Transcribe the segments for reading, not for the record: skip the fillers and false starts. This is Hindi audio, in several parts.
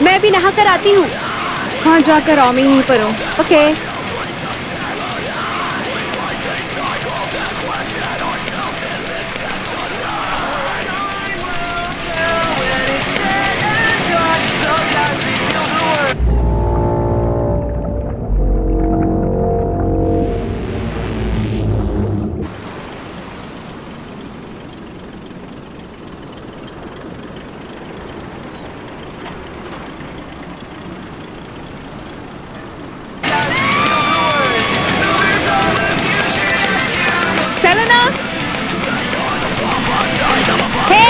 मैं भी नहा कर आती हूँ। हाँ जाकर आओ, मैं यहीं पर हूँ। ओके। सेलेना, हे!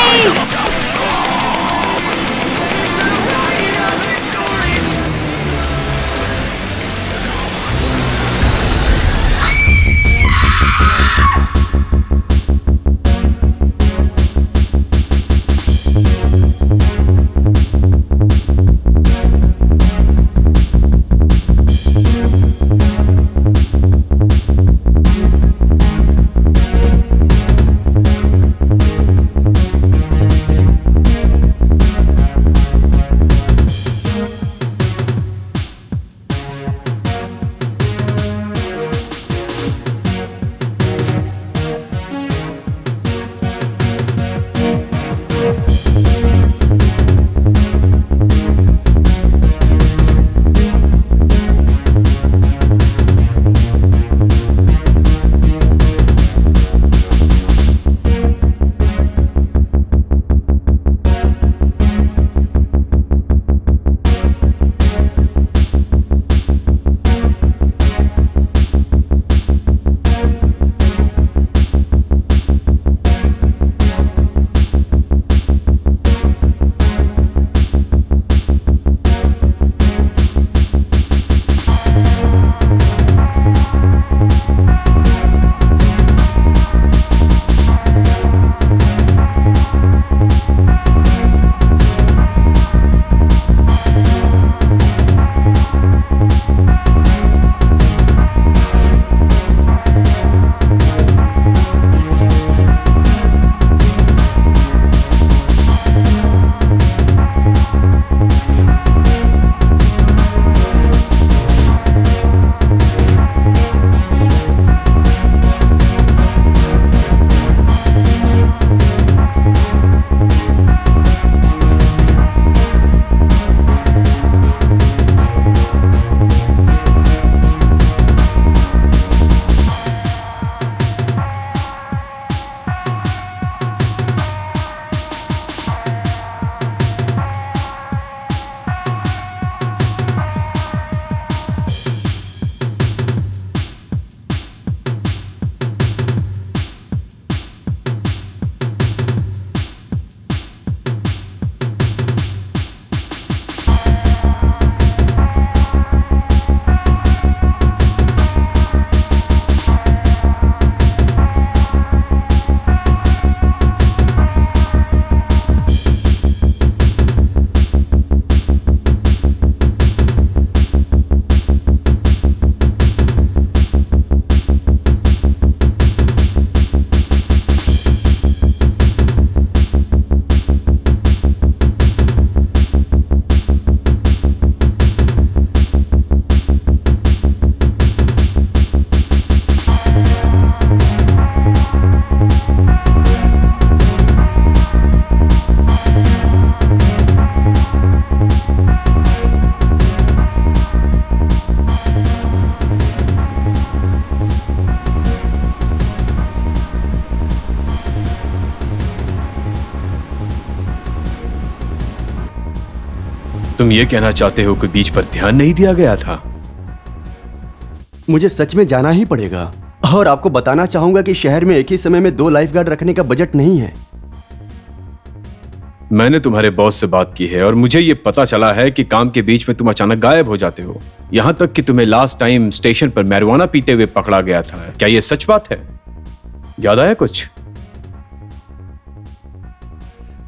तुम ये कहना चाहते हो कि बीच पर ध्यान नहीं दिया गया था? मुझे सच में जाना ही पड़ेगा और आपको बताना चाहूंगा कि शहर में एक ही समय में 2 लाइफगार्ड रखने का बजट नहीं है। मैंने तुम्हारे बॉस से बात की है और मुझे ये पता चला है कि काम के बीच में तुम अचानक गायब हो जाते हो। यहां तक कि तुम्हें लास्ट टाइम स्टेशन पर मैरिजुआना पीते हुए पकड़ा गया था। क्या ये सच बात है? याद आया कुछ?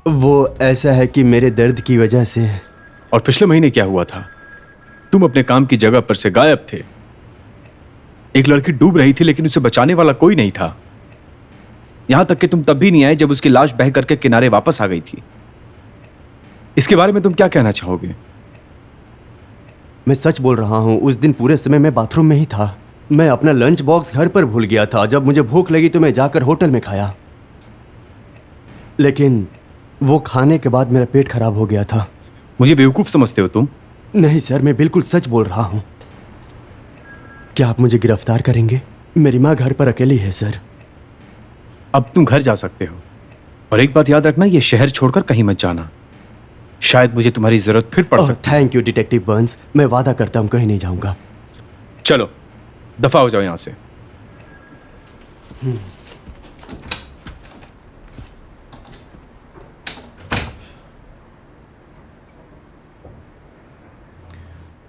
वो ऐसा है कि मेरे दर्द की वजह से। और पिछले महीने क्या हुआ था? तुम अपने काम की जगह पर से गायब थे। एक लड़की डूब रही थी लेकिन उसे बचाने वाला कोई नहीं था। यहां तक कि तुम तब भी नहीं आए जब उसकी लाश बह करके किनारे वापस आ गई थी। इसके बारे में तुम क्या कहना चाहोगे? मैं सच बोल रहा हूँ, उस दिन पूरे समय मैं बाथरूम में ही था। मैं अपना लंच बॉक्स घर पर भूल गया था। जब मुझे भूख लगी तो मैं जाकर होटल में खाया, लेकिन वो खाने के बाद मेरा पेट खराब हो गया था। मुझे बेवकूफ समझते हो तुम? नहीं सर, मैं बिल्कुल सच बोल रहा हूँ। क्या आप मुझे गिरफ्तार करेंगे? मेरी माँ घर पर अकेली है सर। अब तुम घर जा सकते हो, और एक बात याद रखना, ये शहर छोड़कर कहीं मत जाना। शायद मुझे तुम्हारी जरूरत फिर पड़ सकती है। थैंक यू डिटेक्टिव बर्न्स, मैं वादा करता हूँ कहीं नहीं जाऊंगा। चलो दफा हो जाओ यहां से।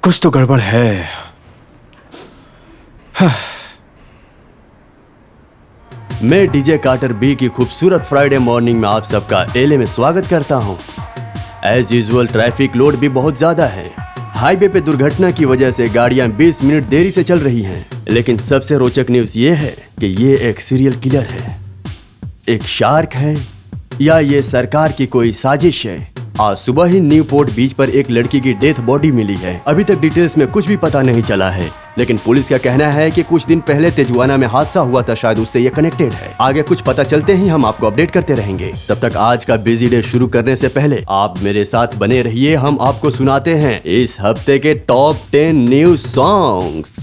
कुछ तो गड़बड़ है। मैं डीजे कार्टर बी की खूबसूरत फ्राइडे मॉर्निंग में आप सबका एलए में स्वागत करता हूं। एज यूजुअल ट्रैफिक लोड भी बहुत ज्यादा है। हाईवे पे दुर्घटना की वजह से गाड़ियां 20 मिनट देरी से चल रही हैं। लेकिन सबसे रोचक न्यूज ये है कि ये एक सीरियल किलर है, एक शार्क है, या ये सरकार की कोई साजिश है। आज सुबह ही न्यूपोर्ट बीच पर एक लड़की की डेथ बॉडी मिली है। अभी तक डिटेल्स में कुछ भी पता नहीं चला है, लेकिन पुलिस का कहना है कि कुछ दिन पहले तिजुआना में हादसा हुआ था, शायद उससे ये कनेक्टेड है। आगे कुछ पता चलते ही हम आपको अपडेट करते रहेंगे। तब तक आज का बिजी डे शुरू करने से पहले आप मेरे साथ बने रहिए। हम आपको सुनाते हैं इस हफ्ते के टॉप 10 न्यू सॉन्ग्स।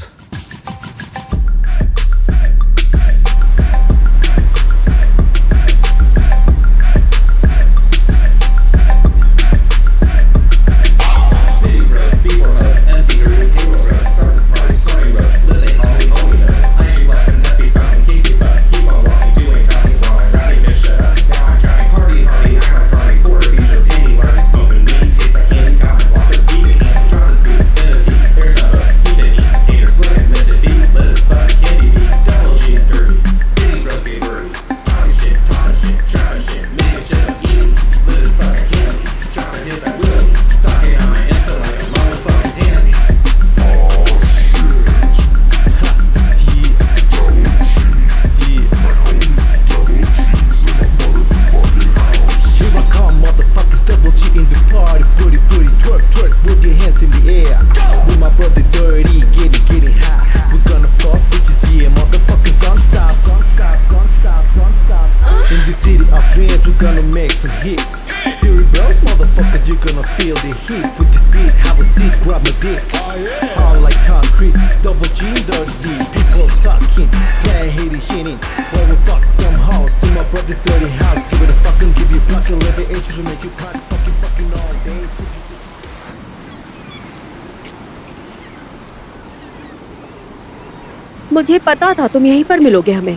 मुझे पता था तुम यहीं पर मिलोगे हमें,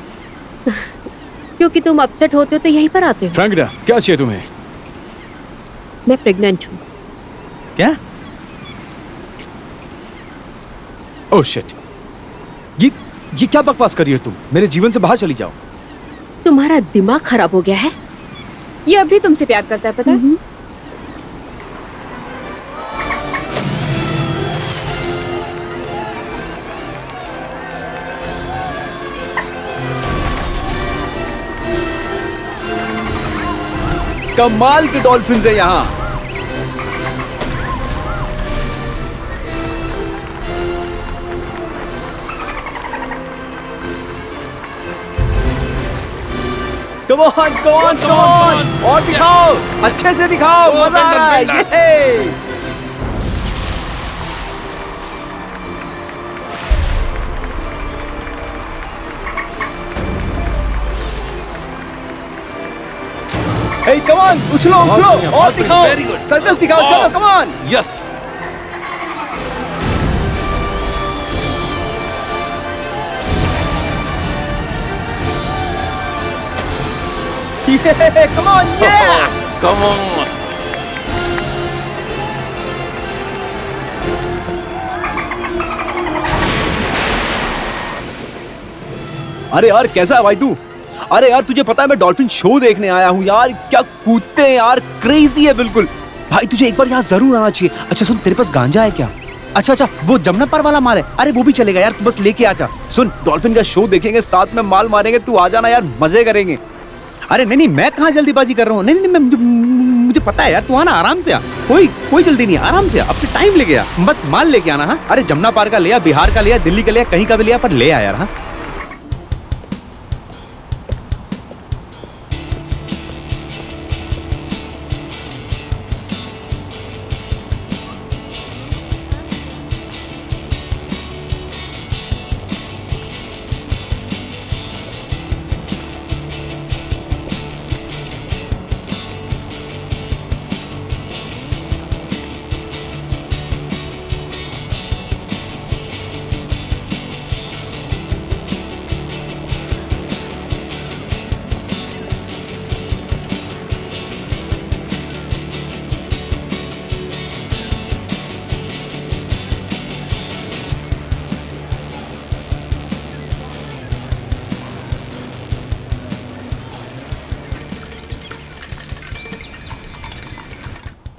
क्योंकि तुम अपसेट होते हो तो यहीं पर आते हो। फ्रैंकलिन, क्या चाहिए तुम्हें? मैं प्रेग्नेंट हूँ। क्या? ओह शिट, ये क्या बकवास कर रही हो तुम? मेरे जीवन से बाहर चली जाओ। तुम्हारा दिमाग खराब हो गया है। ये अभी तुमसे प्यार करता है, पता है? कमाल के डॉल्फिन्स है यहाँ। Come on, come on, come on! और दिखाओ, अच्छे से दिखाओ, मजा आ रहा है। Hey, come on, उछलो, उछलो, और दिखाओ, सर्कस दिखाओ, चलो, come on! Yes. Yeah, come on, yeah! Come on! अरे यार, कैसा है भाई तू? अरे यार, तुझे पता है मैं डॉल्फिन शो देखने आया हूँ यार। क्या कूदते हैं यार, क्रेजी है बिल्कुल। भाई तुझे एक बार यहाँ जरूर आना चाहिए। अच्छा सुन, तेरे पास गांजा है क्या? अच्छा, वो जमुना पार वाला माल है। अरे वो भी चलेगा यार, तू बस लेके आ जा। सुन, डॉल्फिन का शो देखेंगे, साथ में माल मारेंगे, तू आ जाना यार, मजे करेंगे। अरे नहीं, मैं कहाँ जल्दीबाजी कर रहा हूँ। नहीं, मुझे पता है यार, तू आना आराम से आ, कोई जल्दी नहीं, आराम से आ, अपने टाइम लेके आ, मत माल लेके आना। हाँ अरे जमुना पार का लिया, बिहार का लिया, दिल्ली का लिया, कहीं का भी लिया, पर ले आ यार। हाँ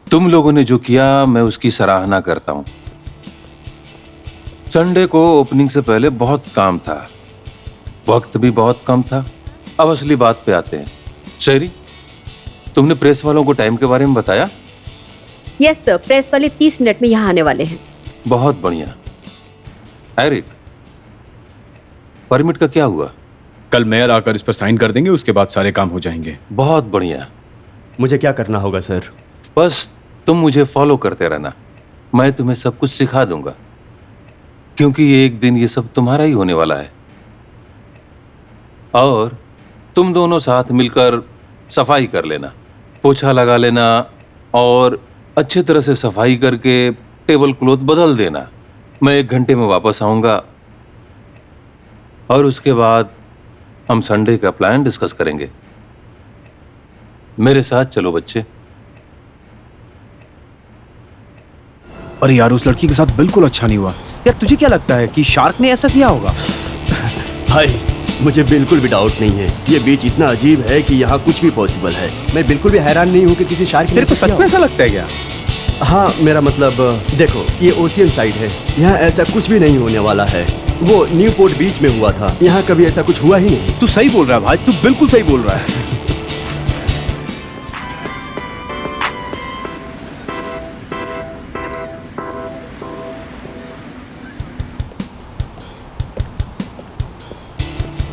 तुम लोगों ने जो किया मैं उसकी सराहना करता हूं। संडे को ओपनिंग से पहले बहुत काम था, वक्त भी बहुत कम था। अब असली बात पे आते हैं। शेरी, तुमने प्रेस वालों को टाइम के बारे में बताया? यस सर, प्रेस वाले 30 मिनट में यहाँ आने वाले हैं। बहुत बढ़िया। एरिक, परमिट का क्या हुआ? कल मेयर आकर इस पर साइन कर देंगे, उसके बाद सारे काम हो जाएंगे। बहुत बढ़िया। मुझे क्या करना होगा सर? बस तुम मुझे फॉलो करते रहना, मैं तुम्हें सब कुछ सिखा दूंगा, क्योंकि एक दिन ये सब तुम्हारा ही होने वाला है। और तुम दोनों साथ मिलकर सफाई कर लेना, पोछा लगा लेना और अच्छे तरह से सफाई करके टेबल क्लॉथ बदल देना। मैं 1 घंटे में वापस आऊंगा और उसके बाद हम संडे का प्लान डिस्कस करेंगे। मेरे साथ चलो बच्चे। अरे यार उस लड़की के साथ बिल्कुल अच्छा नहीं हुआ यार। तुझे क्या लगता है कि शार्क ने ऐसा किया होगा? भाई मुझे बिल्कुल भी डाउट नहीं है, ये बीच इतना अजीब है कि यहाँ कुछ भी पॉसिबल है। मैं बिल्कुल भी हैरान नहीं हूँ कि किसी शार्क ने तेरे को ऐसा सच किया में ऐसा लगता है क्या? हाँ मेरा मतलब देखो, ये ओशियन साइड है, यहाँ ऐसा कुछ भी नहीं होने वाला है। वो न्यूपोर्ट बीच में हुआ था, यहाँ कभी ऐसा कुछ हुआ ही नहीं। तू सही बोल रहा है भाई, तू बिल्कुल सही बोल रहा है।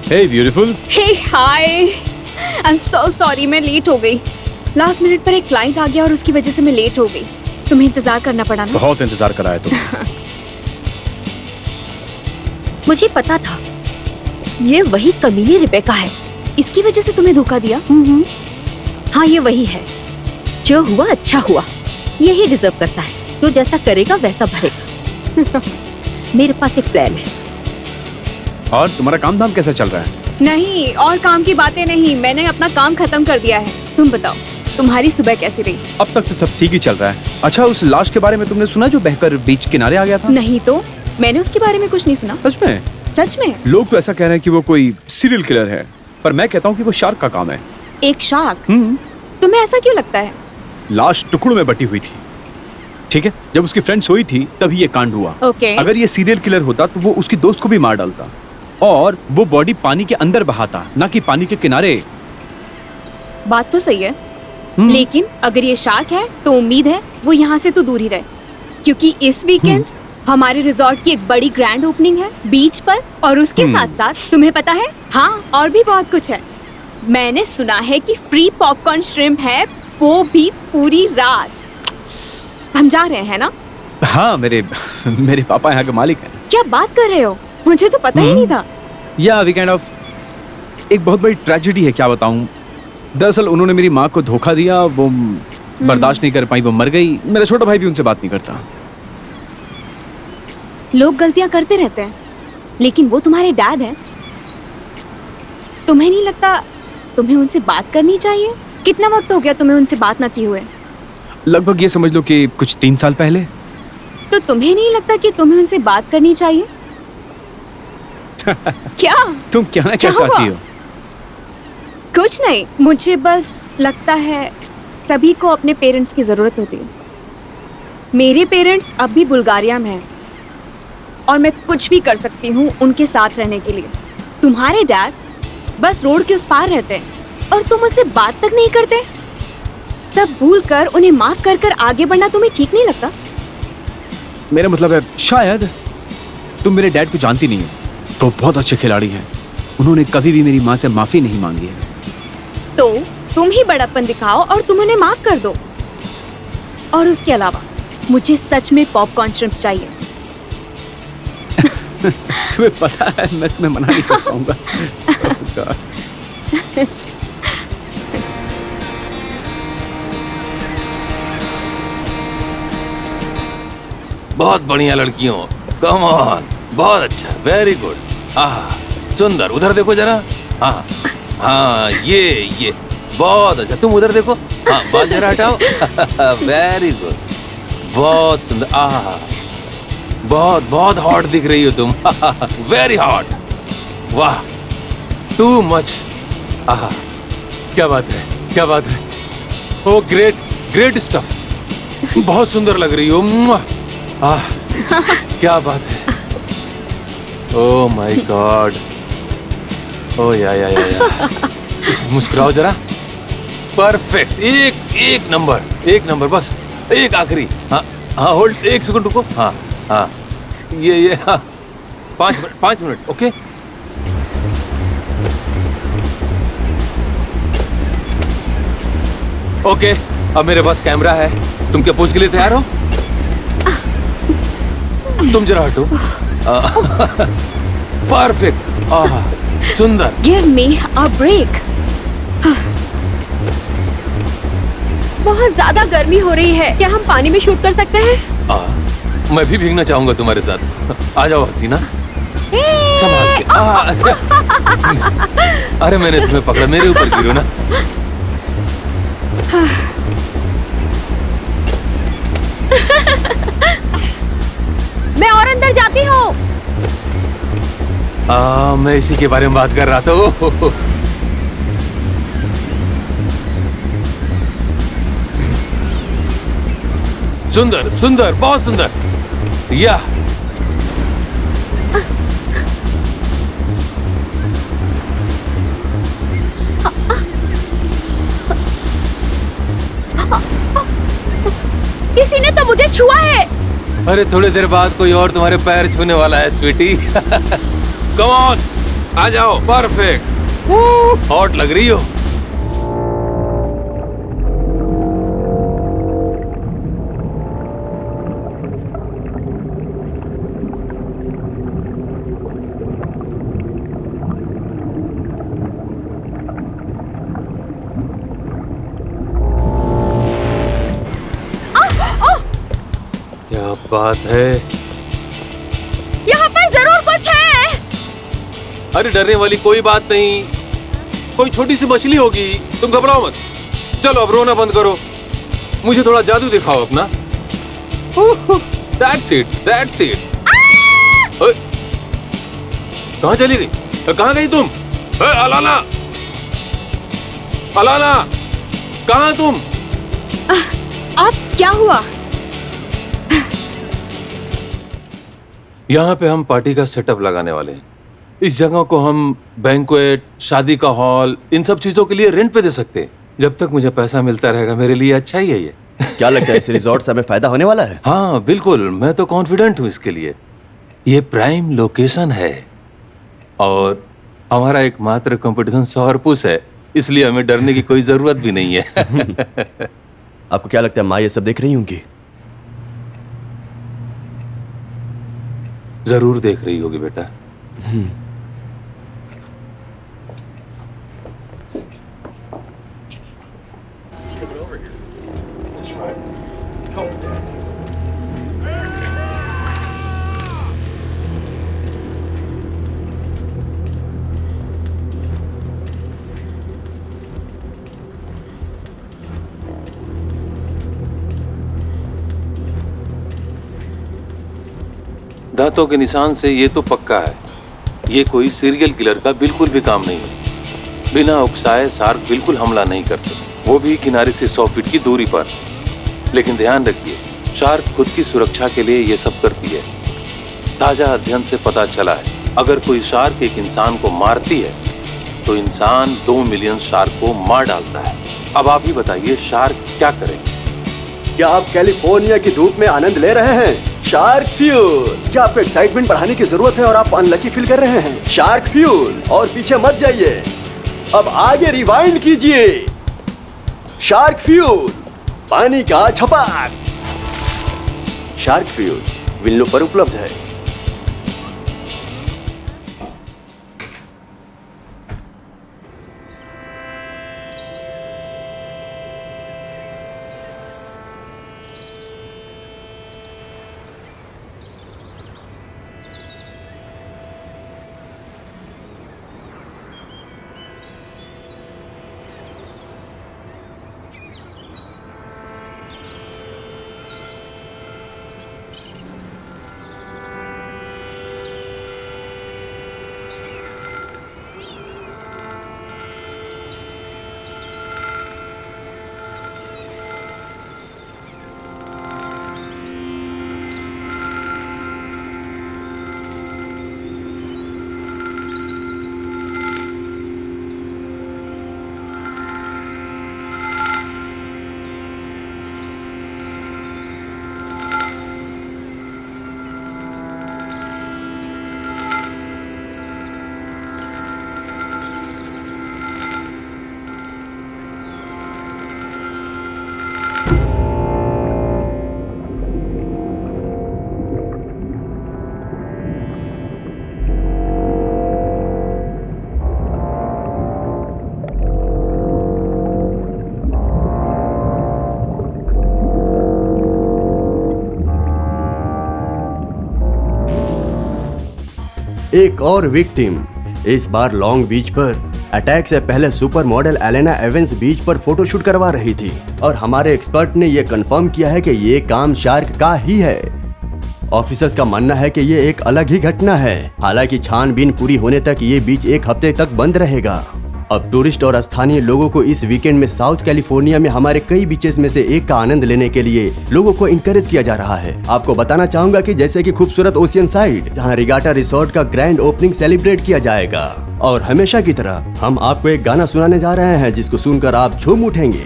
Hey beautiful. Hey hi, I am so sorry, मैं लेट हो गई। लास्ट मिनट पर एक क्लाइंट आ गया और उसकी वजह से मैं लेट हो गई। तुम्हें इंतजार करना पड़ा ना? बहुत इंतजार कराया तुम। मुझे पता था ये वही कमीनी रिबेका है। इसकी वजह से तुम्हें धोखा दिया? हाँ ये वही है। जो हुआ अच्छा हुआ, यही डिजर्व करता है। जो जैसा करेगा वैसा भरेगा। मेरे पास एक प्लान है। और तुम्हारा काम धाम कैसा चल रहा है? नहीं, और काम की बातें नहीं, मैंने अपना काम खत्म कर दिया है। तुम बताओ, तुम्हारी सुबह कैसी रही? अब तक तो सब ठीक ही चल रहा है। अच्छा, उस लाश के बारे में तुमने सुना जो बहकर बीच किनारे आ गया था? नहीं तो, मैंने उसके बारे में कुछ नहीं सुना। सच में? सच में? लोग तो ऐसा कह रहे हैं कि वो कोई सीरियल किलर है, पर मैं कहता हूँ कि वो शार्क का काम है। एक शार्क? तुम्हें ऐसा क्यों लगता है? लाश टुकड़ों में बटी हुई थी, ठीक है? जब उसकी फ्रेंड सोई थी तभी ये कांड हुआ। ओके। अगर ये सीरियल किलर होता तो वो उसकी दोस्त को भी मार डालता, और वो बॉडी पानी के अंदर बहाता, ना कि पानी के किनारे। बात तो सही है, लेकिन अगर ये शार्क है तो उम्मीद है वो यहाँ से तो दूर ही रहे, क्योंकि इस वीकेंड हमारे रिजॉर्ट की एक बड़ी ग्रैंड ओपनिंग है बीच पर, और उसके साथ साथ तुम्हें पता है, हाँ और भी बहुत कुछ है। मैंने सुना है कि फ्री पॉपकॉर्न श्रिम्प है, वो भी पूरी रात। हम जा रहे हैं ना? हाँ, मेरे पापा यहाँ के मालिक हैं। क्या बात कर रहे हो? मुझे तो पता ही नहीं था। या वीकेंड ऑफ एक बहुत बड़ी ट्रेजेडी है, क्या बताऊं। दरअसल उन्होंने मेरी माँ को धोखा दिया, वो बर्दाश्त नहीं कर पाई, वो मर गई। मेरा छोटा भाई भी उनसे बात नहीं करता। लोग गलतियां करते रहते हैं, लेकिन वो तुम्हारे डैड हैं। तुम्हें नहीं लगता तुम्हें उनसे बात करनी चाहिए? कितना वक्त हो गया तुम्हें उनसे बात न किए हुए? लगभग ये समझ लो कि कुछ 3 साल पहले। तो तुम्हें नहीं लगता कि तुम्हें उनसे बात करनी चाहिए? क्या तुम कहना क्या हुआ? चाहती हो? कुछ नहीं, मुझे बस लगता है सभी को अपने पेरेंट्स की जरूरत होती है। मेरे पेरेंट्स अब भी बुल्गारिया में हैं और मैं कुछ भी कर सकती हूँ उनके साथ रहने के लिए। तुम्हारे डैड बस रोड के उस पार रहते हैं और तुम उनसे बात तक नहीं करते। सब भूल कर उन्हें माफ कर कर आगे बढ़ना तुम्हें ठीक नहीं लगता? मेरा मतलब है शायद तुम मेरे डैड को जानती नहीं हो। वो बहुत अच्छे खिलाड़ी हैं। उन्होंने कभी भी मेरी माँ से माफी नहीं मांगी है। तो तुम ही बड़प्पन दिखाओ और तुम उन्हें माफ कर दो। और उसके अलावा मुझे सच में पॉपकॉर्न श्रिम्प्स चाहिए। तुम्हें पता है मैं तुम्हें मना नहीं कर पाऊंगा। बहुत बढ़िया लड़कियों, कम ऑन, बहुत अच्छा, वेरी गुड। सुंदर, उधर देखो जरा। हाँ हाँ, ये बहुत अच्छा। तुम उधर देखो। हाँ, बाल जरा हटाओ। वेरी गुड, बहुत सुंदर। बहुत बहुत हॉट दिख रही हो तुम। वेरी हॉट, वाह, टू मच। क्या बात है, क्या बात है। ओ ग्रेट, ग्रेट स्टफ। बहुत सुंदर लग रही हो। क्या बात है। Oh my God. ओ या इस मुस्कुराओ जरा। परफेक्ट, एक नंबर, बस एक आखिरी। हाँ हाँ, होल्ड, 1 सेकंड रुको। हाँ हाँ, ये हाँ, 5 मिनट, ओके। ओके, अब मेरे पास कैमरा है। तुम क्या पोज के लिए तैयार हो? तुम जरा हटो। परफेक्ट, सुंदर। Give me a break. बहुत ज्यादा गर्मी हो रही है, क्या हम पानी में शूट कर सकते हैं? मैं भी भीगना चाहूंगा तुम्हारे साथ। आ जाओ हसीना, संभाल के। अरे मैंने तुम्हें पकड़ा, मेरे ऊपर गिरो ना। मैं और अंदर जाती हूँ। मैं इसी के बारे में बात कर रहा था। सुंदर सुंदर, बहुत सुंदर। या किसी ने तो मुझे छुआ है। अरे थोड़ी देर बाद कोई और तुम्हारे पैर छूने वाला है स्वीटी। कम ऑन, आ जाओ। परफेक्ट, हॉट लग रही हो। क्या बात है। यहाँ पर जरूर कुछ है। अरे डरने वाली कोई बात नहीं, कोई छोटी सी मछली होगी। तुम घबराओ मत। चलो अब रोना बंद करो, मुझे थोड़ा जादू दिखाओ अपना। That's it, that's it. कहाँ चली गई? कहाँ गई तुम? अलाना, अलाना, कहाँ तुम? अब क्या हुआ? यहाँ पे हम पार्टी का सेटअप लगाने वाले हैं। इस जगह को हम बैंक्वेट, शादी का हॉल, इन सब चीजों के लिए रेंट पे दे सकते हैं। जब तक मुझे पैसा मिलता रहेगा मेरे लिए अच्छा ही है ये। क्या लगता है इस रिजॉर्ट से हमें फायदा होने वाला है? हाँ बिल्कुल, मैं तो कॉन्फिडेंट हूँ इसके लिए। ये प्राइम लोकेशन है और हमारा एकमात्र कंपटीशन सोहरपुस है, इसलिए हमें डरने की कोई जरूरत भी नहीं है। आपको क्या लगता है माँ ये सब देख रही होंगी? जरूर देख रही होगी बेटा। दांतों के निशान से ये तो पक्का है, ये कोई सीरियल किलर का बिल्कुल भी काम नहीं है। बिना उकसाए शार्क बिल्कुल हमला नहीं करते, वो भी किनारे से 100 फीट की दूरी पर। लेकिन ध्यान रखिए, शार्क खुद की सुरक्षा के लिए ये सब करती है। ताजा अध्ययन से पता चला है, अगर कोई शार्क एक इंसान को मारती है तो इंसान 2 मिलियन शार्क को मार डालता है। अब आप ही बताइए शार्क क्या करे? क्या आप कैलिफोर्निया की धूप में आनंद ले रहे हैं? Shark fuel. क्या आपको एक्साइटमेंट बढ़ाने की जरूरत है और आप अनलकी फील कर रहे हैं? Shark fuel. और पीछे मत जाइए, अब आगे रिवाइंड कीजिए। शार्क फ्यूल, पानी का छपाक। शार्क फ्यूल विल्लो पर उपलब्ध है। एक और विक्टिम, इस बार लॉन्ग बीच पर अटैक से पहले सुपर मॉडल एलेना एवेंस बीच पर फोटोशूट करवा रही थी और हमारे एक्सपर्ट ने यह कंफर्म किया है कि ये काम शार्क का ही है। ऑफिसर्स का मानना है कि ये एक अलग ही घटना है। हालांकि छानबीन पूरी होने तक ये बीच एक हफ्ते तक बंद रहेगा। अब टूरिस्ट और स्थानीय लोगों को इस वीकेंड में साउथ कैलिफोर्निया में हमारे कई बीचेस में से एक का आनंद लेने के लिए लोगों को इंकरेज किया जा रहा है। आपको बताना चाहूंगा कि जैसे कि खूबसूरत ओशियन साइड, जहां रिगाटा रिसोर्ट का ग्रैंड ओपनिंग सेलिब्रेट किया जाएगा। और हमेशा की तरह हम आपको एक गाना सुनाने जा रहे हैं जिसको सुनकर आप झूम उठेंगे।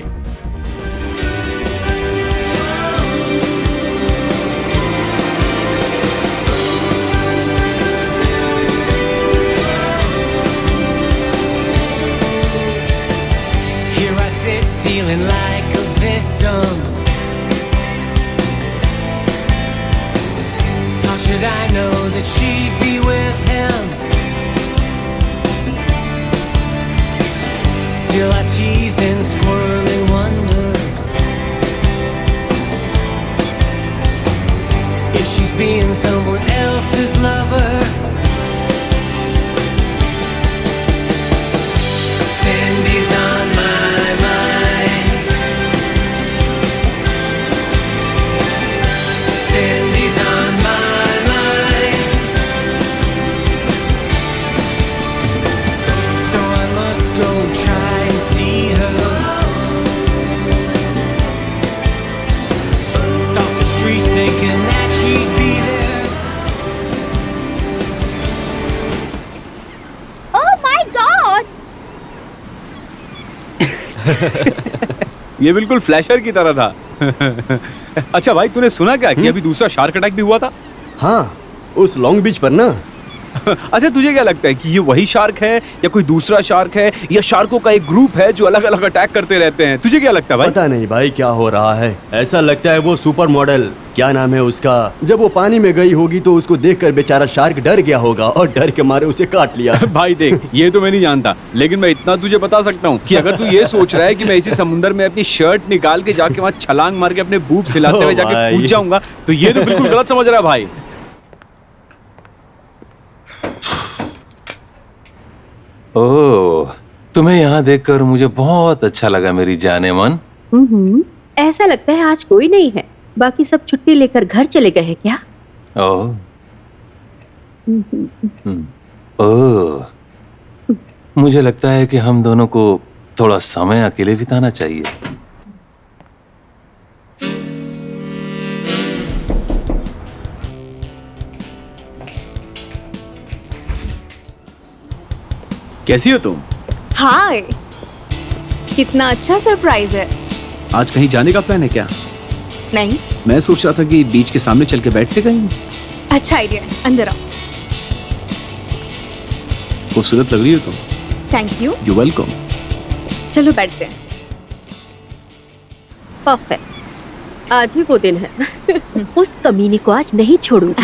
Feeling like a victim. How should I know that she'd be with him? Still I tease and squirm and wonder if she's being someone else's lover. Cindy's on my Cindy's on my mind, so I must go try and see her. Stalk the streets thinking that she'd be there. Oh my God! ये बिल्कुल फ्लैशर की तरह था। अच्छा भाई, तूने सुना क्या कि अभी दूसरा शार्क अटैक भी हुआ था? हाँ, उस लॉन्ग बीच पर ना। अच्छा, तुझे क्या लगता है कि ये वही शार्क है या कोई दूसरा शार्क है या शार्कों का एक ग्रुप है जो अलग अलग अटैक करते रहते हैं? तुझे क्या लगता है भाई? पता नहीं भाई क्या हो रहा है। ऐसा लगता है वो सुपर मॉडल, क्या नाम है उसका, जब वो पानी में गई होगी तो उसको देखकर बेचारा शार्क डर गया होगा और डर के मारे उसे काट लिया। भाई देख, ये तो मैं नहीं जानता, लेकिन मैं इतना तुझे बता सकता हूँ कि अगर तू ये सोच रहा है कि मैं इसी समुंदर में अपनी शर्ट निकाल के जाके वहाँ छलांग मार के अपने बूब हिलाते हुए जाके कूद जाऊंगा, तो ये तो बिल्कुल गलत समझ रहा है भाई। ओह, तुम्हें यहाँ देखकर मुझे बहुत अच्छा लगा मेरी जाने मन। ऐसा लगता है आज कोई नहीं है, बाकी सब छुट्टी लेकर घर चले गए हैं क्या? ओह, ओह, मुझे लगता है कि हम दोनों को थोड़ा समय अकेले बिताना चाहिए। कैसी हो तुम? हाय। कितना अच्छा सरप्राइज है। आज कहीं जाने का प्लान है क्या? नहीं, मैं सोच रहा था कि बीच के सामने चल के बैठते कहीं। अच्छा आइडिया है, अंदर आओ। खूबसूरत लग रही हो तुम। Thank you. You welcome. चलो बैठते हैं। परफेक्ट, आज ही वो दिन है। उस कमीनी को आज नहीं छोड़ूंगी।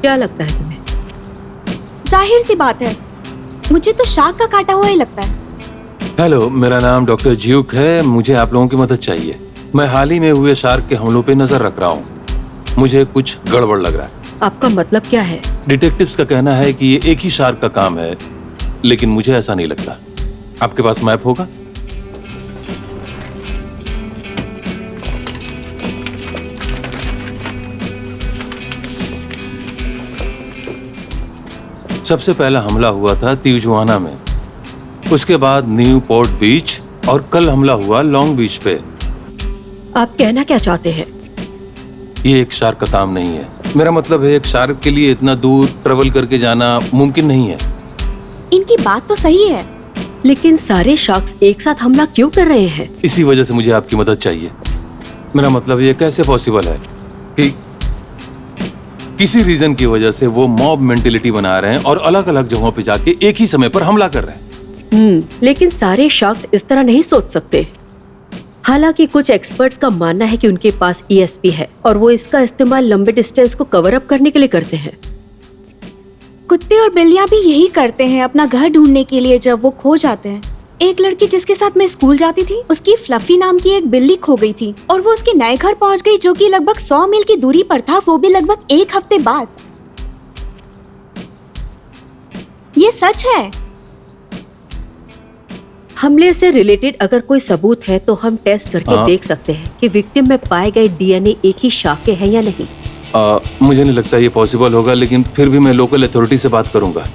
क्या लगता है तुम्हें? जाहिर सी बात है, मुझे तो शार्क का काटा हुआ ही लगता है। हेलो, मेरा नाम डॉक्टर ज्यूक है। मुझे आप लोगों की मदद चाहिए। मैं हाल ही में हुए शार्क के हमलों पे नजर रख रहा हूँ। मुझे कुछ गड़बड़ लग रहा है। आपका मतलब क्या है? डिटेक्टिव्स का कहना है कि ये एक ही शार्क का काम है, लेकिन मुझे ऐसा नहीं लगता। आपके पास मैप होगा? सबसे पहला हमला हुआ था तिजुआना में, उसके बाद न्यू पोर्ट बीच और कल हमला हुआ लॉन्ग बीच पे। आप कहना क्या चाहते हैं? ये एक शार्क का काम नहीं है। मेरा मतलब है, एक शार्क के लिए इतना दूर ट्रेवल करके जाना मुमकिन नहीं है। इनकी बात तो सही है, लेकिन सारे शार्क्स एक साथ हमला क्यों कर रहे हैं? इसी वजह से मुझे आपकी मदद चाहिए। मेरा मतलब ये कैसे पॉसिबल है कि किसी रीजन की वजह से वो मॉब मेंटेलिटी बना रहे हैं और अलग अलग जगहों पे जाके एक ही समय पर हमला कर रहे हैं। लेकिन सारे शार्क्स इस तरह नहीं सोच सकते। हालांकि कुछ एक्सपर्ट्स का मानना है कि उनके पास ESP है और वो इसका इस्तेमाल लंबे डिस्टेंस को कवर अप करने के लिए करते हैं। कुत्ते और बिल्लियां भी यही करते हैं अपना घर ढूंढने के लिए जब वो खो जाते हैं। एक लड़की जिसके साथ मैं स्कूल जाती थी, उसकी फ्लफी नाम की एक बिल्ली खो गई थी और वो उसके नए घर पहुंच गई, जो कि लगभग 100 मील की दूरी पर था, वो भी लगभग 1 हफ्ते बाद। ये सच है। हमले से रिलेटेड अगर कोई सबूत है तो हम टेस्ट करके देख सकते हैं कि विक्टिम में पाए गए DNA एक ही शार्क के हैं या नहीं। मुझे नहीं लगता ये पॉसिबल होगा, लेकिन फिर भी मैं लोकल अथॉरिटी से बात करूंगा।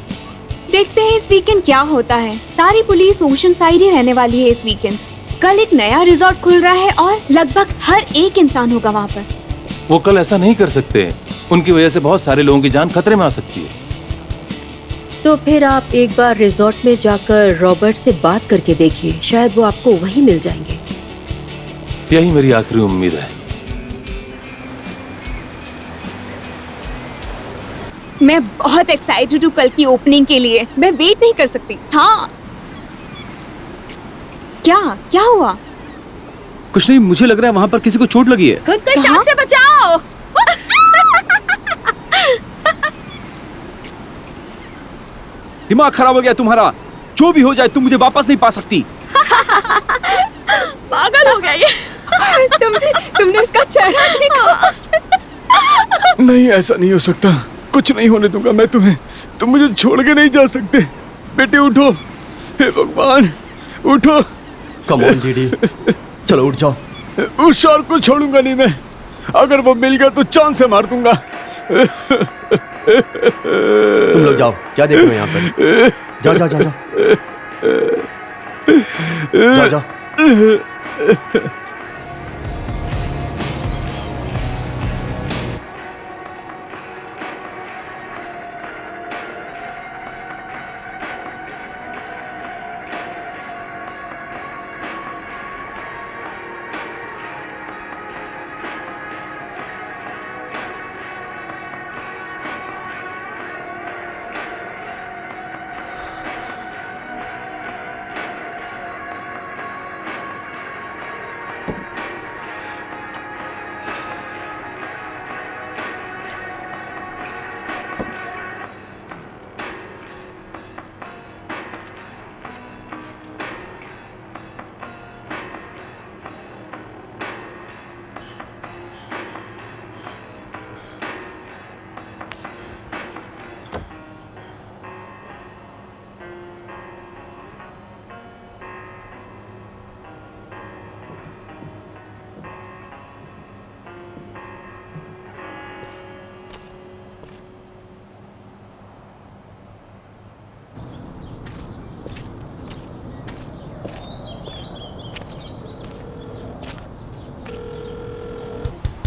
देखते हैं इस वीकेंड क्या होता है। सारी पुलिस ओशन साइड ही रहने वाली है इस वीकेंड। कल एक नया रिजॉर्ट खुल रहा है और लगभग हर एक इंसान होगा वहाँ पर। वो कल ऐसा नहीं कर सकते। उनकी वजह से बहुत सारे लोगों की जान खतरे में आ सकती है। तो फिर आप एक बार रिजॉर्ट में जाकर रॉबर्ट से बात करके देखिए, शायद वो आपको वहीं मिल जाएंगे। यही मेरी आखिरी उम्मीद है। मैं बहुत एक्साइटेड हूँ कल की ओपनिंग के लिए। मैं वेट नहीं कर सकती। हाँ, क्या क्या हुआ? कुछ नहीं, मुझे लग रहा है वहाँ पर किसी को चोट लगी है। खुद को शार्क से बचाओ। दिमाग खराब हो गया तुम्हारा। जो भी हो जाए, तुम मुझे वापस नहीं पा सकती। पागल हो गया ये। तुमने इसका चेहरा देखा? नहीं, ऐसा नहीं हो सकता। कुछ नहीं होने दूंगा मैं तुम्हें। तुम मुझे छोड़ के नहीं जा सकते। बेटे उठो, हे भगवान उठो। कम ऑन डीडी, चलो उठ जाओ। उस शार्क को छोड़ूंगा नहीं मैं। अगर वो मिल गया तो चांद से मार दूंगा। तुम लोग जाओ, क्या देख रहे हो यहाँ पर? जाओ जाओ जाओ जाओ जाओ जाओ।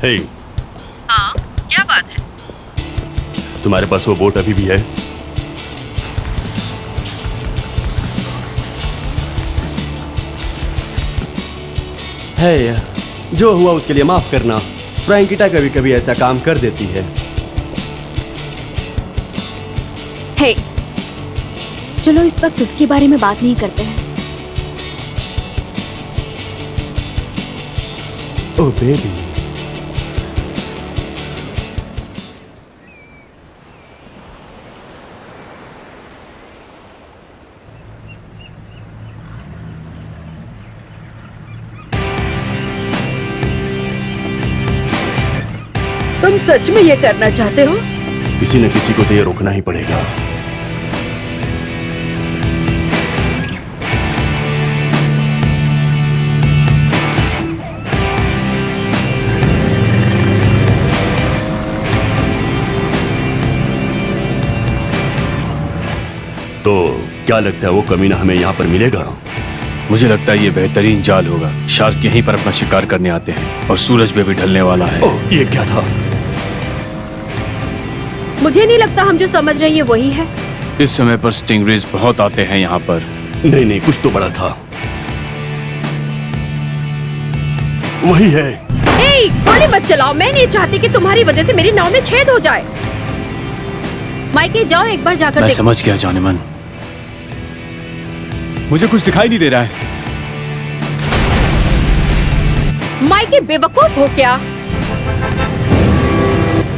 हे, हाँ, क्या बात है? तुम्हारे पास वो बोट अभी भी है? है, जो हुआ उसके लिए माफ करना। फ्रैंकिटा कभी कभी ऐसा काम कर देती है। हे, चलो इस वक्त उसके बारे में बात नहीं करते हैं। ओह बेबी, तुम सच में ये करना चाहते हो? किसी न किसी को तो ये रोकना ही पड़ेगा। तो क्या लगता है वो कमीना हमें यहाँ पर मिलेगा? मुझे लगता है ये बेहतरीन जाल होगा। शार्क यहीं पर अपना शिकार करने आते हैं और सूरज भी ढलने वाला है। ओह, ये क्या था? मुझे नहीं लगता हम जो समझ रहे हैं ये वही है। इस समय पर स्टिंगरेज बहुत आते हैं यहाँ पर। नहीं नहीं, कुछ तो बड़ा था। वही है। ए, गोली मत चलाओ। मैं नहीं चाहती कि तुम्हारी वजह से मेरी नाव में छेद हो जाए। माइके, जाओ एक बार जाकर मैं देखो। समझ गया जानेमन। मुझे कुछ दिखाई नहीं दे रहा है। माइके, बेवकूफ हो क्या?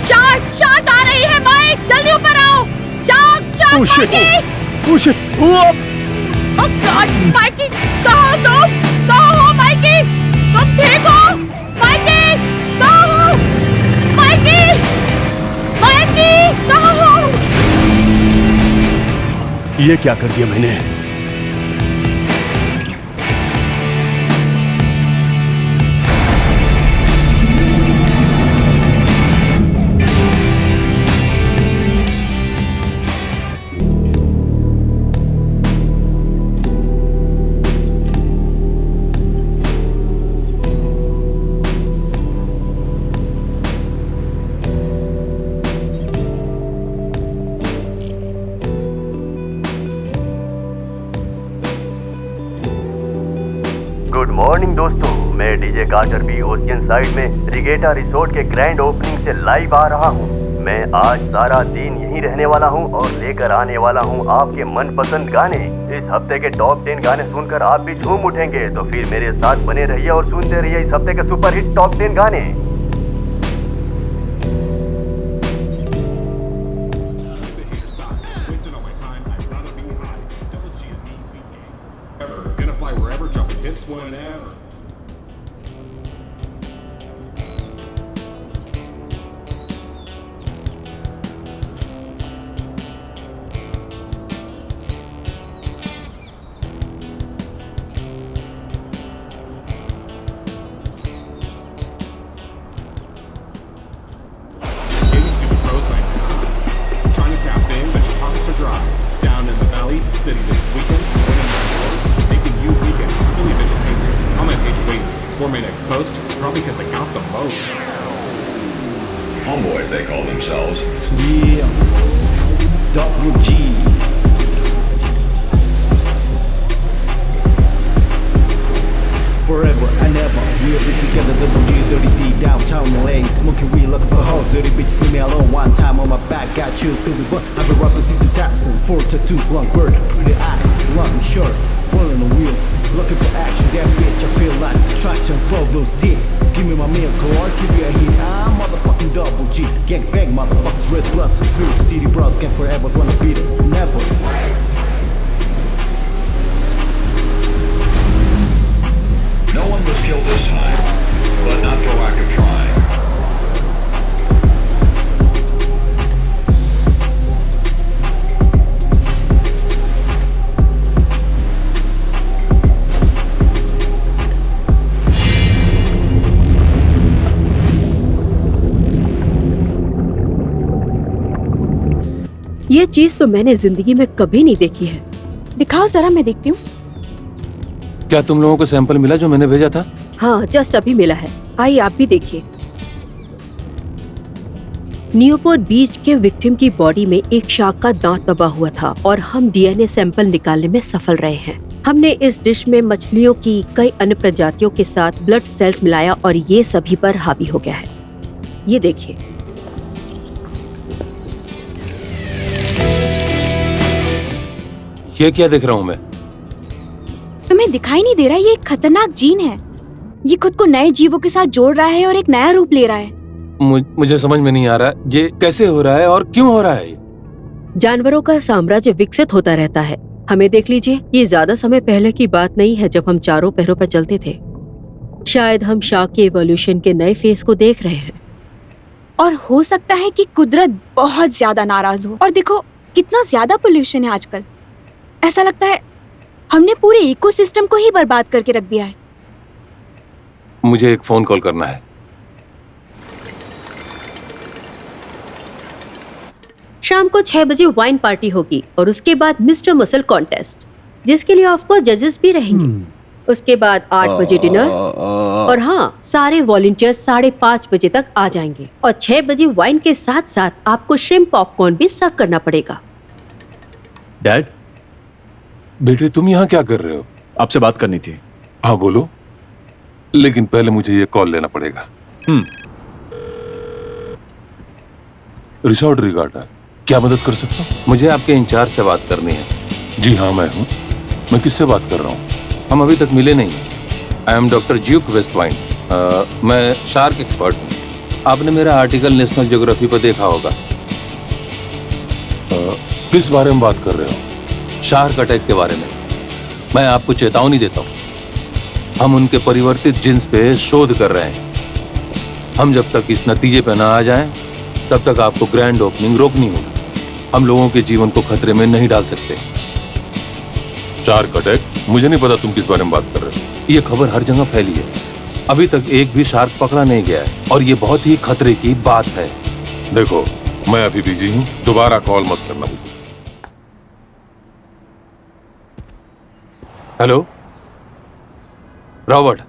शार्क, शार्क आ रही है। माइक, जल्दी ऊपर आओ। शार्क, शार्क, माइके। Oh shit! ओह गॉड, माइके, कहाँ हो तुम? कहाँ हो माइके? तुम ठीक हो? माइके, कहाँ हो? माइके, माइके, कहाँ हो? ये क्या कर दिया मैंने? गुड मॉर्निंग दोस्तों, मैं DJ Carter B ocean side में रिगेटा रिसोर्ट के ग्रैंड ओपनिंग से लाइव आ रहा हूँ। मैं आज सारा दिन यहीं रहने वाला हूँ और लेकर आने वाला हूँ आपके मनपसंद गाने। इस हफ्ते के टॉप 10 गाने सुनकर आप भी झूम उठेंगे, तो फिर मेरे साथ बने रहिए और सुनते रहिए इस हफ्ते के सुपरहिट टॉप 10 गाने। For my next post, probably because I got the most. Homeboys, they call themselves. Yeah, Double G. Forever and ever, we'll be together, WG30D, downtown LA. Smoking weed, looking for hoes, dirty bitches, leave me alone. One time on my back, got you, silver butt. I've been rocking 60 taps and 4 tattoos, long bird, pretty eyes, long and short, pulling the wheels. Looking for action, damn bitch, I feel like traction for those tits. Give me my miracle, I'll give you a hit. I'm motherfucking Double G. Gang bang, motherfuckers, red bloods, blue city bros, can forever gonna beat us, never. No one was killed this time, but not for lack of trying. ये चीज तो मैंने जिंदगी में कभी नहीं देखी है। दिखाओ जरा, मैं देखती हूँ। क्या तुम लोगों को सैंपल मिला जो मैंने भेजा था? हाँ, जस्ट अभी मिला है। आइए आप भी देखिए। न्यूपोर्ट बीच के विक्टिम की बॉडी में एक शार्क का दांत दबा हुआ था और हम डीएनए सैंपल निकालने में सफल रहे हैं। हमने इस डिश में मछलियों की कई अन्य प्रजातियों के साथ ब्लड सेल्स मिलाया और ये सभी पर हावी हो गया है। ये देखिए। ये क्या देख रहा हूँ मैं? तुम्हें दिखाई नहीं दे रहा? ये एक खतरनाक जीन है। ये खुद को नए जीवों के साथ जोड़ रहा है और एक नया रूप ले रहा है। मुझे समझ में नहीं आ रहा ये कैसे हो रहा है और क्यों हो रहा है। जानवरों का साम्राज्य विकसित होता रहता है। हमें देख लीजिए, ये ज्यादा समय पहले की बात नहीं है जब हम चारों पैरों पर चलते थे। शायद हम शार्क के इवोल्यूशन के नए फेज को देख रहे हैं। और हो सकता है कि कुदरत बहुत ज्यादा नाराज हो। और देखो कितना ज्यादा पोल्यूशन है आजकल। ऐसा लगता है हमने पूरे इकोसिस्टम को ही बर्बाद करके रख दिया है। मुझे एक फोन कॉल करना है। शाम को 6 बजे वाइन पार्टी होगी और उसके बाद मिस्टर मसल कॉन्टेस्ट, जिसके लिए ऑफकोर्स जजेस भी रहेंगे। उसके बाद 8 बजे डिनर और हाँ, सारे वॉलंटियर्स 5:30 बजे तक आ जाएंगे और 6 बजे वाइन के साथ साथ आपको श्रिम्प पॉपकॉर्न भी सर्व करना पड़ेगा। डैड, बेटे तुम यहाँ क्या कर रहे हो? आपसे बात करनी थी। हाँ बोलो, लेकिन पहले मुझे ये कॉल लेना पड़ेगा। रिसोर्ट रिगार्ड है, क्या मदद कर सकता हूँ? मुझे आपके इंचार्ज से बात करनी है। जी हाँ मैं हूँ। मैं किससे बात कर रहा हूँ? हम अभी तक मिले नहीं। I am doctor Juke Westwine. मैं शार्क एक्सपर्ट हूँ। आपने मेरा आर्टिकल नेशनल ज्योग्राफी पर देखा होगा। किस बारे में बात कर रहे हो? शार्क अटैक के बारे में। मैं आपको चेतावनी देता हूँ, हम उनके परिवर्तित जिन्स पे शोध कर रहे हैं। हम जब तक इस नतीजे पे ना आ जाएं, तब तक आपको ग्रैंड ओपनिंग रोकनी होगी। हम लोगों के जीवन को खतरे में नहीं डाल सकते। Shark attack? मुझे नहीं पता तुम किस बारे में बात कर रहे हो। ये खबर हर जगह फैली है। अभी तक एक भी शार्क पकड़ा नहीं गया है और ये बहुत ही खतरे की बात है। देखो, मैं अभी बिजी हूँ, दोबारा कॉल मत करना मुझे। Hello Robert,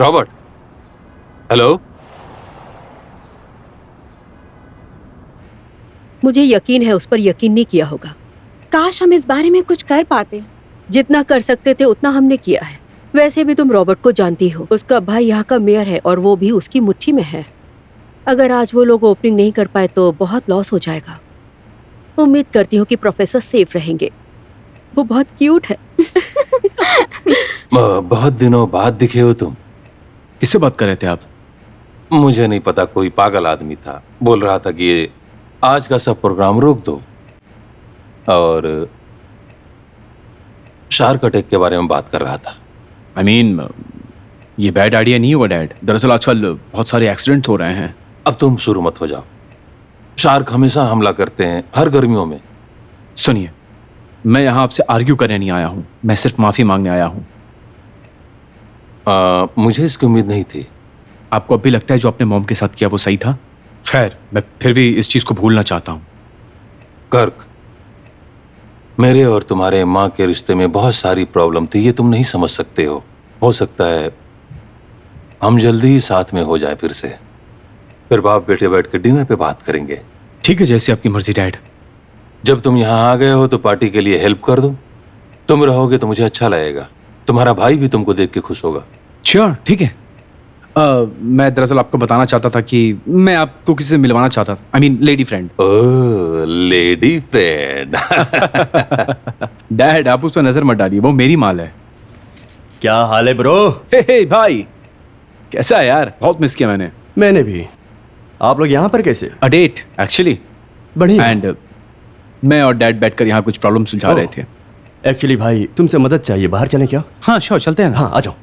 Robert, hello. मुझे यकीन है उस पर यकीन नहीं किया होगा। काश हम इस बारे में कुछ कर पाते। जितना कर सकते थे उतना हमने किया है। वैसे भी तुम रॉबर्ट को जानती हो, उसका भाई यहाँ का मेयर है और वो भी उसकी मुट्ठी में है। अगर आज वो लोग ओपनिंग नहीं कर पाए तो बहुत लॉस हो जाएगा। उम्मीद करती हूँ कि प्रोफेसर सेफ रहेंगे। वो बहुत क्यूट है। बहुत दिनों बाद दिखे हो तुम। किससे बात कर रहे थे आप? मुझे नहीं पता, कोई पागल आदमी था, बोल रहा था कि ये आज का सब प्रोग्राम रोक दो और शार्क अटैक के बारे में बात कर रहा था। I mean, ये बैड आइडिया नहीं हुआ डैड। दरअसल आजकल बहुत सारे एक्सीडेंट हो रहे हैं। अब तुम शुरू मत हो जाओ। शार्क हमेशा हमला करते हैं, हर गर्मियों में। सुनिए, मैं यहाँ आपसे आर्ग्यू करने नहीं आया हूँ, मैं सिर्फ माफी मांगने आया हूँ। मुझे इसकी उम्मीद नहीं थी। आपको अब भी लगता है जो आपने मॉम के साथ किया वो सही था? खैर, मैं फिर भी इस चीज को भूलना चाहता हूँ। कर्क, मेरे और तुम्हारे माँ के रिश्ते में बहुत सारी प्रॉब्लम थी, ये तुम नहीं समझ सकते हो सकता है हम जल्दी ही साथ में हो जाए फिर से। फिर बाप बेटे बैठ के डिनर पे बात करेंगे। ठीक है, जैसे आपकी मर्जी डैड। जब तुम यहाँ आ गए हो तो पार्टी के लिए हेल्प कर दो। तुम रहोगे तो मुझे अच्छा लगेगा। तुम्हारा भाई भी तुमको देख के खुश होगा। श्योर, ठीक है। मैं दरअसल आपको बताना चाहता था कि मैं आपको किसी से मिलवाना चाहता था। I mean lady friend. Oh, lady friend. Dad, आप उस पर नजर मत डालिए, वो मेरी माल है। क्या हाल है ब्रो? हे भाई, कैसा है यार? बहुत मिस किया मैंने भी। आप लोग यहाँ पर कैसे? A date actually. बढ़िया। एंड मैं और डैड बैठकर यहाँ कुछ प्रॉब्लम सुलझा रहे थे। एक्चुअली भाई, तुमसे मदद चाहिए, बाहर चलें क्या? हाँ श्योर, चलते हैं। हाँ आ जाओ।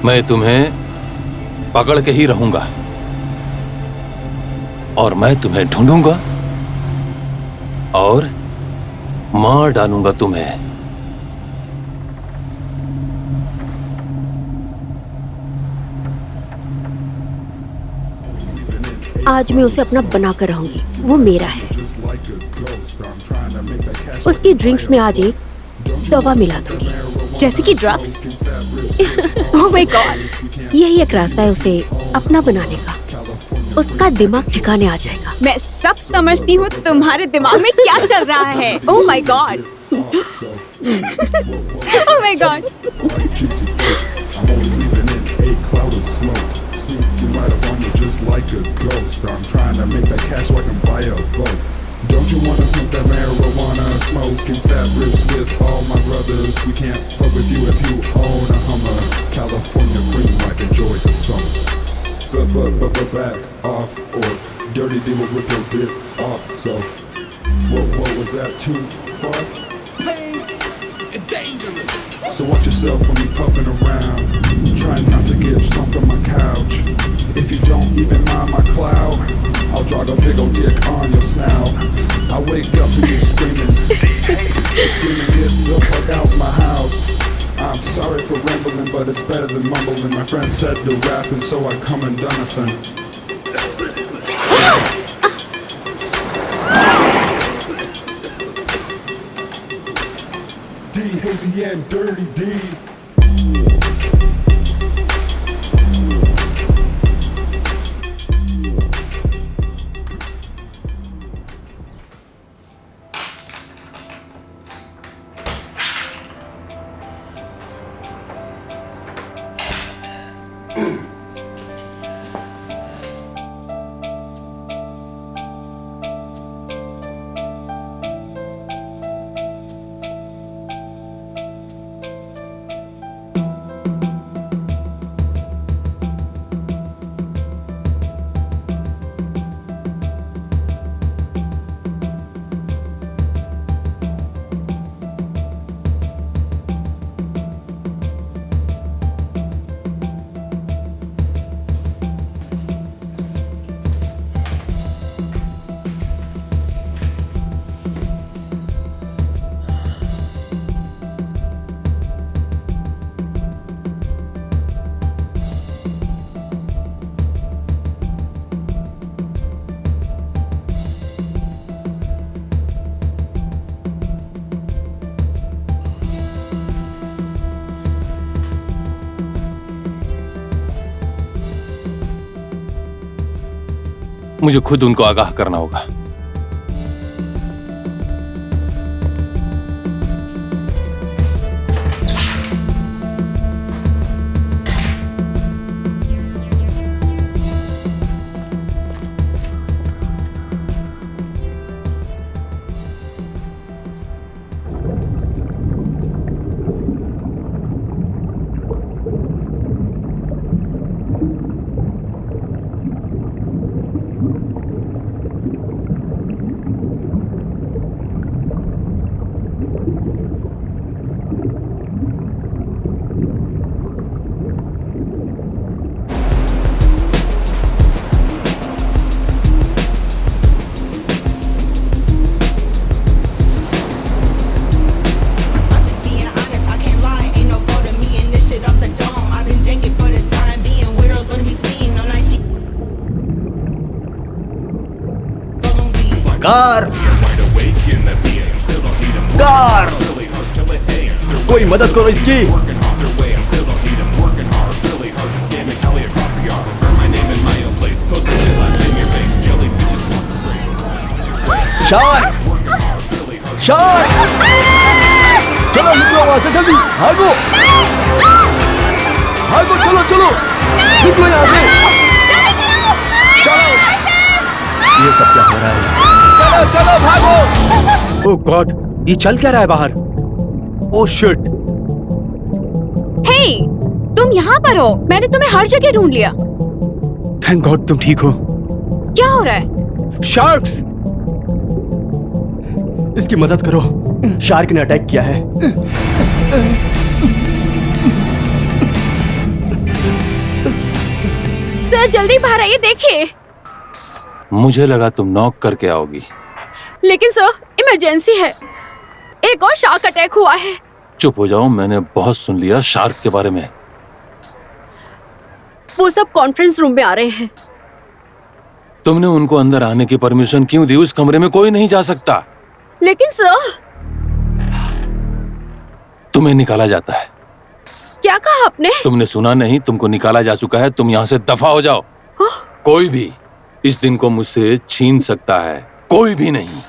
मैं तुम्हें पकड़ के ही रहूंगा और मैं तुम्हें ढूंढूंगा और मार डालूंगा तुम्हें। आज मैं उसे अपना बना कर रहूंगी, वो मेरा है। उसकी ड्रिंक्स में आज एक दवा मिला दूंगी। जैसे कि ड्रग्स? ओह माय गॉड, यही एक रास्ता है उसे अपना बनाने का। उसका दिमाग ठिकाने आ जाएगा। मैं सब समझती हूँ तुम्हारे दिमाग में क्या चल रहा है। Oh my God, oh my God. Like a ghost, I'm trying to make that cash so I can buy a boat. Don't you wanna smoke that marijuana? Smoking fat ribs with all my brothers. We can't fuck with you if you own a Hummer. California green like enjoy the summer. But back off or dirty D will rip your dick off. So what was that too far? Pain's dangerous. So watch yourself when you puffing around. Trying not to get slumped on my couch. If you don't even mind my cloud, I'll drag a big old dick on your snout. I wake up and you're screaming, screaming, get the fuck out my house. I'm sorry for rambling, but it's better than mumbling. My friend said to rap, and so I come and done a thing. D, Hazy and Dirty D. मुझे खुद उनको आगाह करना होगा। कार कार, कोई मदद करो इसकी। शार्क शार्क, चलो निकलो वहां से, जल्दी भागो भागो, चलो चलो निकलो यहाँ से, चलो। ये सब क्या हो रहा है? चलो चलो भागो। ओह गॉड, ये चल क्या रहा है बाहर? Oh shit. हे, तुम यहाँ पर हो? मैंने तुम्हें हर जगह ढूंढ लिया। थैंक गॉड तुम ठीक हो। क्या हो रहा है? शार्क्स! इसकी मदद करो, शार्क ने अटैक किया है। सर जल्दी बाहर आइए, देखिए। मुझे लगा तुम नॉक करके आओगी। लेकिन सर इमरजेंसी है, एक और शार्क अटैक हुआ है। चुप हो जाओ, मैंने बहुत सुन लिया शार्क के बारे में। वो सब कॉन्फ्रेंस रूम में आ रहे हैं। तुमने उनको अंदर आने की परमिशन क्यों दी? उस कमरे में कोई नहीं जा सकता। लेकिन सर। तुम्हें निकाला जाता है। क्या कहा आपने? तुमने सुना नहीं? तुमको निकाला जा चुका है। तुम यहाँ से दफा हो जाओ। कोई भी इस दिन को मुझसे छीन सकता है, कोई भी नहीं।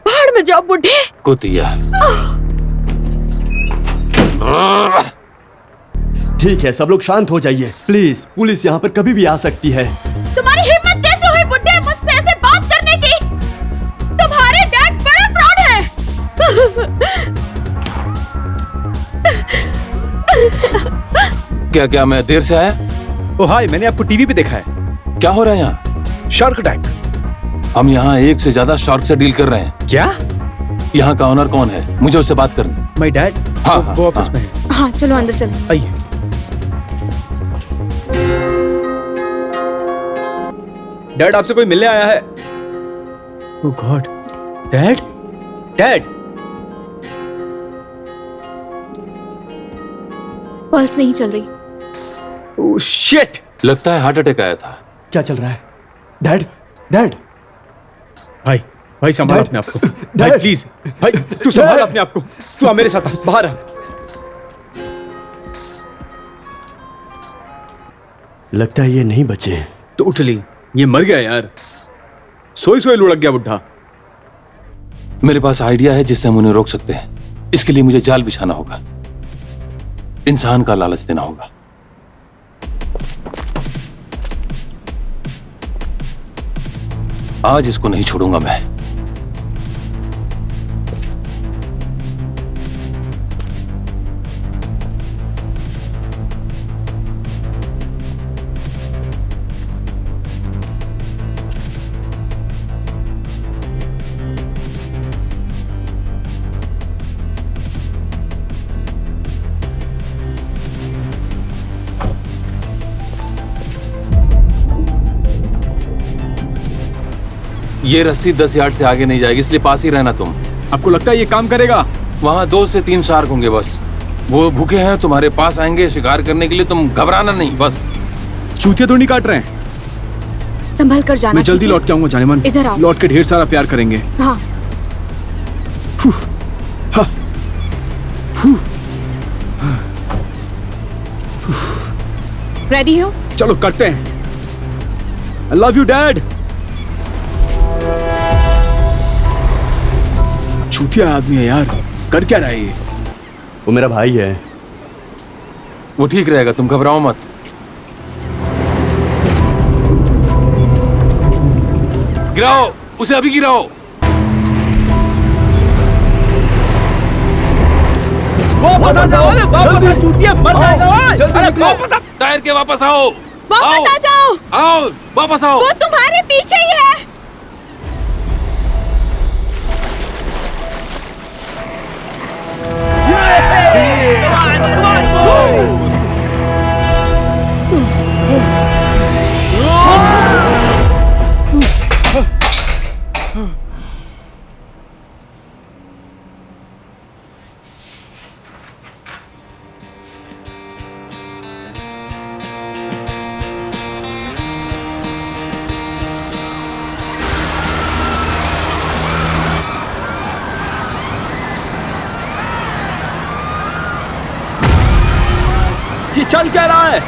भाड़ में जाओ बुढ़े कुतिया। ठीक है, सब लोग शांत हो जाइए प्लीज। पुलिस यहाँ पर कभी भी आ सकती है। तुम्हारी हिम्मत कैसे हुई बुढ़े मुझसे ऐसे बात करने की? तुम्हारे डैड बड़े फ्रॉड हैं। क्या क्या मैं देर से आया? ओ हाय, मैंने आपको टीवी पे देखा है। क्या हो रहा है यहाँ? Shark attack. हम यहाँ एक से ज्यादा शार्क से डील कर रहे हैं। क्या? यहाँ का ऑनर कौन है? मुझे उससे बात करनी। My dad. हाँ, वो ऑफिस में है। हाँ चलो अंदर चलो। आइए। डैड आपसे कोई मिलने आया है। ओह गॉड। Dad, dad. पल्स नहीं चल रही। Oh shit. लगता है हार्ट अटैक आया था। क्या चल रहा है? Dad, dad. भाई, भाई संभाल अपने आप को। भाई प्लीज, भाई तू संभाल अपने आप को। तू आ मेरे साथ, बाहर आ। लगता है ये नहीं बचे। टोटली, ये मर गया यार। सोई सोई लुढ़क गया बुढ़ा। मेरे पास आइडिया है जिससे हम उन्हें रोक सकते हैं। इसके लिए मुझे जाल बिछाना होगा, इंसान का लालच देना होगा। आज इसको नहीं छोड़ूंगा मैं। ये रस्सी 10 यार्ड से आगे नहीं जाएगी, इसलिए पास ही रहना तुम। आपको लगता है ये काम करेगा? वहां 2 से 3 शार्क होंगे बस। वो भूखे हैं, तुम्हारे पास आएंगे शिकार करने के लिए। तुम घबराना नहीं बस। चूतिया तो नहीं काट रहे हैं। संभल कर जाना। मैं जल्दी लौट के आऊंगा जाने मन। इधर आओ। लौट के ढेर सारा प्यार करेंगे। हाँ। हाँ। रेडी हो? चलो करते हैं। I love you dad. छूतिया आदमी है यार, कर क्या रहा है ये? वो मेरा भाई है। वो ठीक रहेगा, तुम घबराओ मत। गिराओ उसे, अभी गिराओ। वापस आ जाओ, वापस आ, चूतिया मर जाएगा। अरे वापस आ, टायर के वापस आओ। वापस आ जाओ। आओ वापस आओ। वो तुम्हारे पीछे ही है। ये चल क्या रहा है?